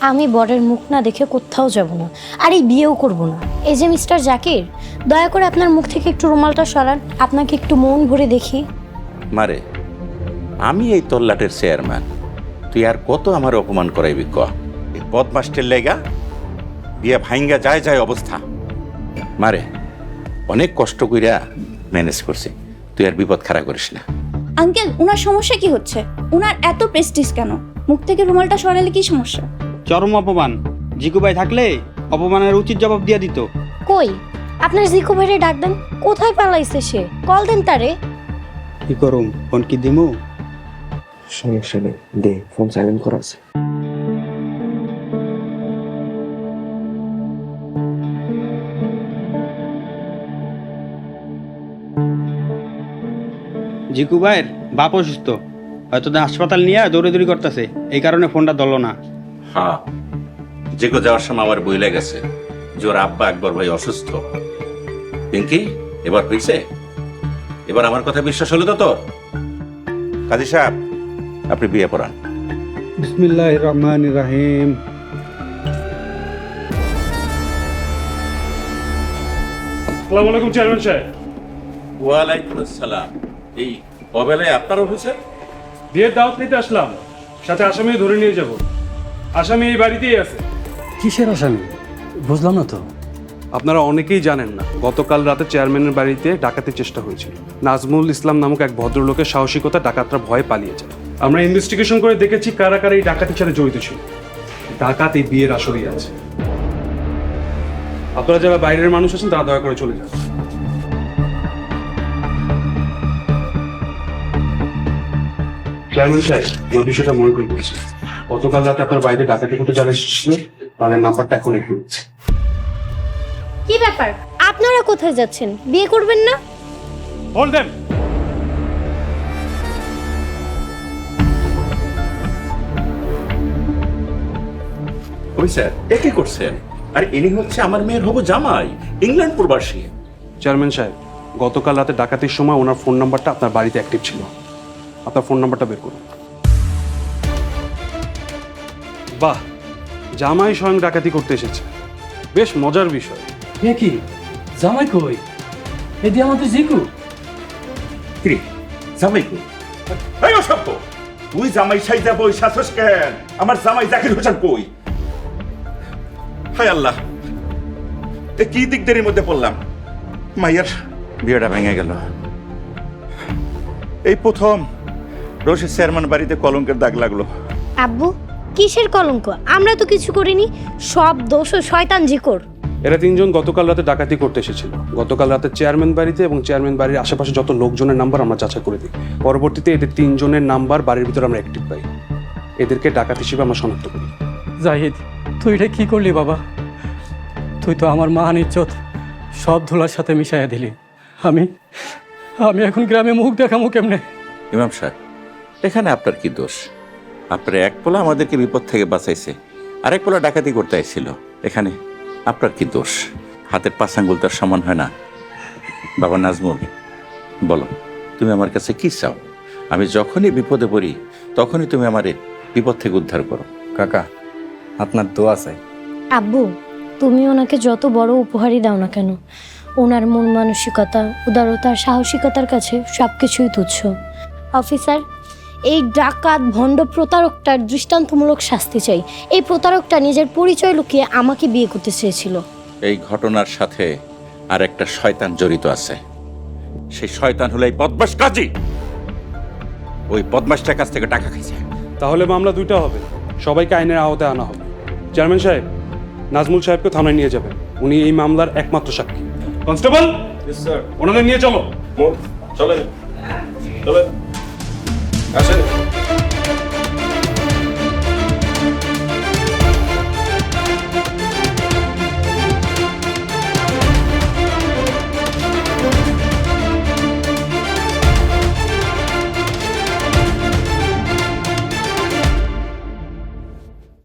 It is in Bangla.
আমি বরের মুখ না দেখে কোথাও যাব না, আর এই বিয়েও করব না। এই যে মিস্টার জাকির, দয়া করে আপনার মুখ থেকে একটু রুমালটা সরান, আপনাকে একটু মন ভরে দেখি। মারে, আমি এই তল্লাটের চেয়ারম্যান, তুই আর কত আমার অপমান করাইবি ক? এই বদমাস্টের লেগা বিয়ে ভাঙ্গা যায় যায় অবস্থা। মারে, অনেক কষ্ট কইরা ম্যানেজ করছি, তুই আর বিপদ খাড়া করিস না। আঙ্কেল, ওনার সমস্যা কি হচ্ছে? ওনার এত প্রেস্টিজ কেন? মুখ থেকে রুমালটা সরালে কি সমস্যা? চরম অপমান। জিকু ভাই থাকলে অপমানের উচিত জবাব দিয়ে দিত। কই আপনার জিকু ভাইরে ডাক দেন, কোথায় পালাইছে সে? কল দেন তারে। কি করুম, ফোন কি দিমু? সমস্যা নেই, দে, ফোন সাইলেন্ট করা আছে। জিকু ভাইয়ের বাপ অসুস্থ, হয়তো হাসপাতাল নিয়ে দৌড়াদৌড়ি করতেছে, এই কারণে ফোনটা ধরল না। হ্যাঁ, যে কো যাওয়ার সময় আমার বইলে গেছে যে ওর আব্বা আকবর ভাই অসুস্থ। পিঙ্কি, এবার হয়েছে? এবার আমার কথা বিশ্বাস হলো তো তোর? কাজী সাহেব, আপনি বিয়ে পড়ান। বিসমিল্লাহির রহমানির রহিম। আসসালামু আলাইকুম চেয়ারম্যান সাহেব। ওয়ালাইকুম আসসালাম। এই অবেলায় আপনার অফিসে? বিয়ের দাওয়াত নিতে আসলাম, সাথে আসামিও ধরে নিয়ে যাব। আসামি এই বাড়িতেই আছে। কিসের আসামি বুঝলাম না তো। আপনারা অনেকেই জানেন না, গতকাল রাতে চেয়ারম্যানের বাড়িতে ডাকাতির চেষ্টা হয়েছিল। নাজমুল ইসলাম নামক এক ভদ্রলোকের সাহসিকতা ডাকাতরা ভয়ে পালিয়ে যায়। আমরা ইনভেস্টিগেশন করে দেখেছি কারা কারা এই ডাকাতির সাথে জড়িত ছিল। ডাকাত এই বিয়ের আসরেই আছে। আপনারা যারা বাইরের মানুষ আছেন তারা দয়া করে চলে যান। চেয়ারম্যান সাহেব, এই বিষয়টা মনে করে বলছি, গতকাল রাতে আপনার বাইরে ডাকাতি করতে যারা এসেছিল তাদের নাম্বারটা এখন একটু দিচ্ছি। কি ব্যাপার, আপনারা কোথায় যাচ্ছেন? বিয়ে করবেন না? Hold them. ওই স্যার, এ কি করছেন? আর ইনি হচ্ছে আমার মেয়ের হবু জামাই, ইংল্যান্ড প্রবাসী। চেয়ারম্যান সাহেব, গতকাল রাতে ডাকাতির সময় ওনার ফোন নাম্বারটা আপনার বাড়িতে অ্যাক্টিভ ছিল। আপনার ফোন নাম্বারটা বের করুন। বাহ, জামাই স্বয়ং ডাকাতি করতে এসেছে, বেশ মজার বিষয়। এ কি জামাই কই? এদি আমাদের জিকু। কি জামাই কই? এই অসভ্য, তুই জামাই সাইজা বই শাসস কেন? আমার জামাই জাকির হোসেন কই? হায় আল্লাহ, এ কি দিকদারির মধ্যে পড়লাম। মাইয়ার বিয়েটা ভেঙে গেল। এই প্রথম রশিদ চেয়ারম্যান বাড়িতে কলঙ্কের দাগ লাগলো। আব্বু, কিসের কলঙ্ক? আমরা তো কিছু করিনি, সব দোষ ও শয়তান জিকোর। এরা তিনজন গতকাল রাতে ডাকাতি করতে এসেছিল। গতকাল রাতে চেয়ারম্যান বাড়িতে এবং চেয়ারম্যান বাড়ির আশেপাশে যত লোকজনের নাম্বার আমরা যাচাই করে দিই। পরবর্তীতে এদের তিনজনের নাম্বার বাড়ির ভিতরে আমরা অ্যাক্টিভ পাই। এদেরকে ডাকাত হিসেবে আমরা শনাক্ত করি। জাহিদ, তুই এটা কি করলি বাবা? তুই তো আমার মান ইজ্জত সব ধুলার সাথে মিশাইয়া দিলি। আমি আমি এখন গ্রামে মুখ দেখামু কেমনে? ইমাম সাহেব, এখানে আপনার কি দোষ? আপনার এক পোলা আমাদেরকে বিপদ থেকে বাঁচাইছে, আরেক পোলা ডাকাতি করতে আইছিল। এখানে আপনার কি দোষ? হাতের পাঁচ আঙ্গুল তার সমান হয় না। বাবা নাজমুল, বলো তুমি আমার কাছে কি চাও? আমি যখনই বিপদে পড়ি তখনই তুমি আমারে বিপদ থেকে উদ্ধার করো। কাকা, আপনার দোয়া চাই। আব্বু, তুমি ওনাকে যত বড় উপহারই দাও না কেন, ওনার মন মানসিকতা, উদারতা আর সাহসিকতার কাছে সব কিছুই তুচ্ছ। অফিসার, এই ডাকাত ভণ্ড প্রতারকটার দৃষ্টান্তমূলক শাস্তি চাই। এই প্রতারকটা নিজের পরিচয় লুকিয়ে আমাকে বিয়ে করতে চেয়েছিল। এই ঘটনার সাথে আর একটা শয়তান জড়িত আছে। সেই শয়তান হলো এই বদমাশ কাজী। ওই বদমাশটার কাছ থেকে টাকা খাইছে। তাহলে মামলা দুইটা হবে, সবাইকে আইনের আওতায় আনা হবে। চেয়ারম্যান সাহেব, নাজমুল সাহেবকে থানায় নিয়ে যাবেন, উনি এই মামলার একমাত্র সাক্ষী। কনস্টেবল, ওনাদের নিয়ে চলো। চলেন চলেন, আসেন।